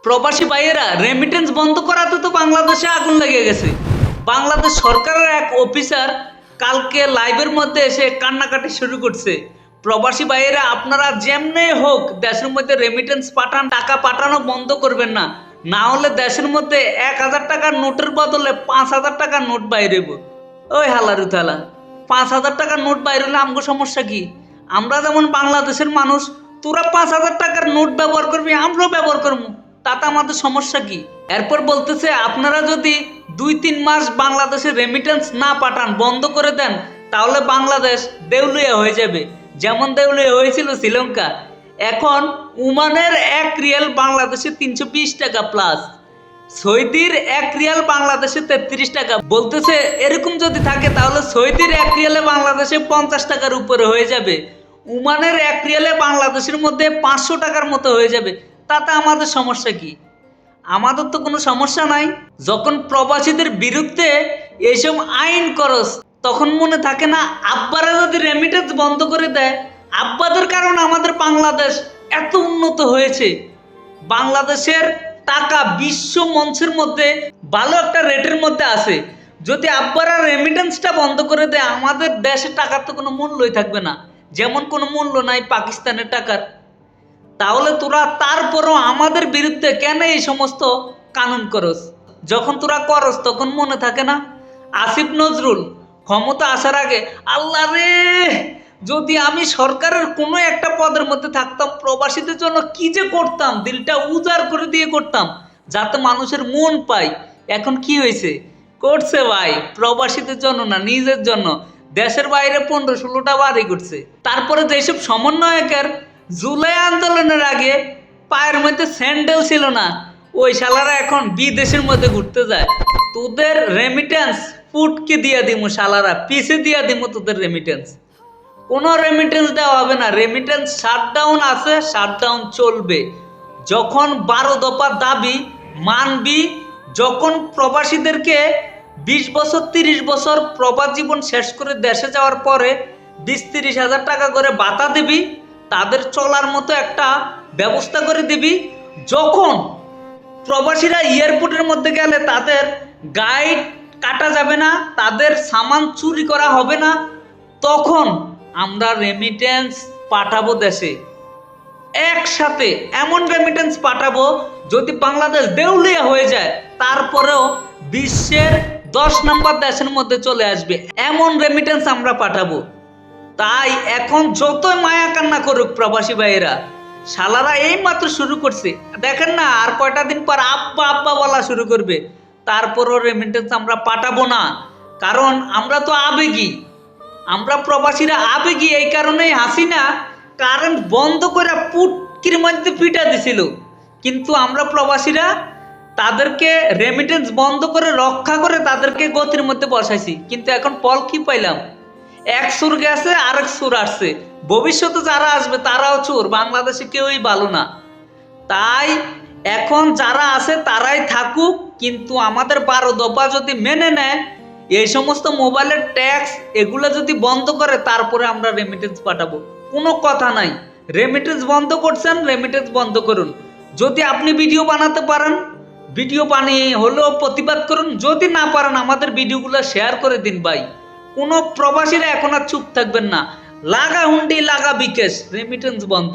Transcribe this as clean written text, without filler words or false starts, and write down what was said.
প্রবাসী ভাইয়েরা রেমিটেন্স বন্ধ করাতে তো বাংলাদেশে আগুন লেগে গেছে। বাংলাদেশ সরকারের এক অফিসার কালকে লাইভের মধ্যে এসে কান্নাকাটি শুরু করছে। প্রবাসী ভাইয়েরা আপনারা যেমনে হোক দেশের মধ্যে রেমিটেন্স পাঠান, টাকা পাঠানো বন্ধ করবেন না, না হলে দেশের মধ্যে 1,000 টাকার নোটের বদলে 5,000 টাকার নোট বাইরেব। ওই হালারু থালা, 5,000 টাকার নোট বাইরে হলে আমগো সমস্যা কি? আমরা যেমন বাংলাদেশের মানুষ, তোরা 5,000 টাকার নোট ব্যবহার করবি, আমরাও ব্যবহার করবো, তাতে আমাদের সমস্যা কি? এরপর বলতেছে আপনারা যদি 2-3 মাস বাংলাদেশে রেমিটেন্স না পাঠান, বন্ধ করে দেন, তাহলে বাংলাদেশ দেউলিয়া হয়ে যাবে, যেমন দেউলিয়া হয়েছিল শ্রীলঙ্কা। এখন ওমানের 1 রিয়াল বাংলাদেশে 320 টাকা প্লাস, সৌদির 1 রিয়াল বাংলাদেশে 33 টাকা। বলতেছে এরকম যদি থাকে তাহলে সৌদির 1 রিয়ালে বাংলাদেশে 50 টাকার উপরে হয়ে যাবে, ওমানের 1 রিয়ালে বাংলাদেশের মধ্যে 500 টাকার মতো হয়ে যাবে, তাতে আমাদের সমস্যা কি? আমাদের তো কোনো সমস্যা নাই। যখন প্রবাসীদের বিরুদ্ধে এইসব আইন করস, তখন মনে থাকে না আব্বারা যদি রেমিটেন্স বন্ধ করে দেয়, আব্বাদের কারণে আমাদের বাংলাদেশ এত উন্নত হয়েছে। বাংলাদেশের টাকা বিশ্ব মঞ্চের মধ্যে ভালো একটা রেটের মধ্যে আছে। যদি আব্বারা রেমিটেন্সটা বন্ধ করে দেয়, আমাদের দেশের টাকার তো কোনো মূল্যই থাকবে না, যেমন কোনো মূল্য নাই পাকিস্তানের টাকার। তাহলে তোরা তারপরও আমাদের বিরুদ্ধে কেন এই সমস্ত কানুন করস? যখন তোরা করস তখন মনে থাকে না আসিফ নজরুল ক্ষমতা আসার আগে, আল্লাহ রে, যদি আমি সরকারের কোনো একটা পদের মধ্যে থাকতাম, প্রবাসীদের জন্য কি যে করতাম, দিলটা উজাড় করে দিয়ে করতাম, যাতে মানুষের মন পাই। এখন কি হয়েছে? করছে ভাই প্রবাসীদের জন্য না, নিজের জন্য। দেশের বাইরে 15-16টা বাড়ি করছে। তারপরে যেসব সমন্বয়কের জুলাই আন্দোলনের আগে পায়ের মধ্যে স্যান্ডেল ছিল না, ওই শালারা এখন বিদেশের মধ্যে ঘুরতে যায়। তোদের রেমিটেন্স ফুটকে দিয়া দিমু, শালারা পিছে দিয়া দিমু তোদের রেমিটেন্স। কোনো রেমিটেন্স দেওয়া হবে না। রেমিটেন্স শাটডাউন আছে, শাটডাউন চলবে। যখন 12 দফা দাবি মানবি, যখন প্রবাসীদেরকে 20 বছর 30 বছর প্রবাস জীবন শেষ করে দেশে যাওয়ার পরে 20-30 হাজার টাকা করে ভাতা দিবি, তাদের চলার মতো একটা ব্যবস্থা করে দিবি। যখন প্রবাসীরা এয়ারপোর্টের মধ্যে গেলে তাদের গাইড কাটা যাবে না, তাদের সামান চুরি করা হবে না, তখন আমরা রেমিটেন্স পাঠাবো দেশে। একসাথে এমন রেমিটেন্স পাঠাবো, যদি বাংলাদেশ দেউলিয়া হয়ে যায় তারপরেও বিশ্বের 10 নম্বর দেশের মধ্যে চলে আসবে, এমন রেমিটেন্স আমরা পাঠাবো। তাই এখন যতই মায়া কান্না করুক প্রবাসী ভাইয়েরা, শালারা এই মাত্র শুরু করছে, দেখেন না আর কয়টা দিন পর আব্বা আব্বা বলা শুরু করবে। তারপরও রেমিটেন্স আমরা পাঠাবো না, কারণ আমরা তো আবেগী। আমরা প্রবাসীরা আবেগী, এই কারণেই হাসিনা কারেন্ট বন্ধ করে পুটকির মধ্যে পিটা দিছিল, কিন্তু আমরা প্রবাসীরা তাদেরকে রেমিটেন্স বন্ধ করে রক্ষা করে তাদেরকে গতির মধ্যে বসাইছি। কিন্তু এখন ফল কি পাইলাম? এক সুর গেছে, আরেক সুর আসছে। ভবিষ্যতে যারা আসবে তারাও চোর, বাংলাদেশে কেউই ভালো না। তাই এখন যারা আছে তারাই থাকুক, কিন্তু আমাদের 12 দফা যদি মেনে নেয়, এই সমস্ত মোবাইলের ট্যাক্স এগুলো যদি বন্ধ করে, তারপরে আমরা রেমিটেন্স পাঠাবো। কোনো কথা নাই, রেমিটেন্স বন্ধ করছেন, রেমিটেন্স বন্ধ করুন। যদি আপনি ভিডিও বানাতে পারেন, ভিডিও বানিয়ে হলেও প্রতিবাদ করুন। যদি না পারেন, আমাদের ভিডিওগুলো শেয়ার করে দিন ভাই। কোনো প্রবাসীরা এখন আর চুপ থাকবেন না। লাগা হুন্ডি লাগা বিকাশ, রেমিটেন্স বন্ধ।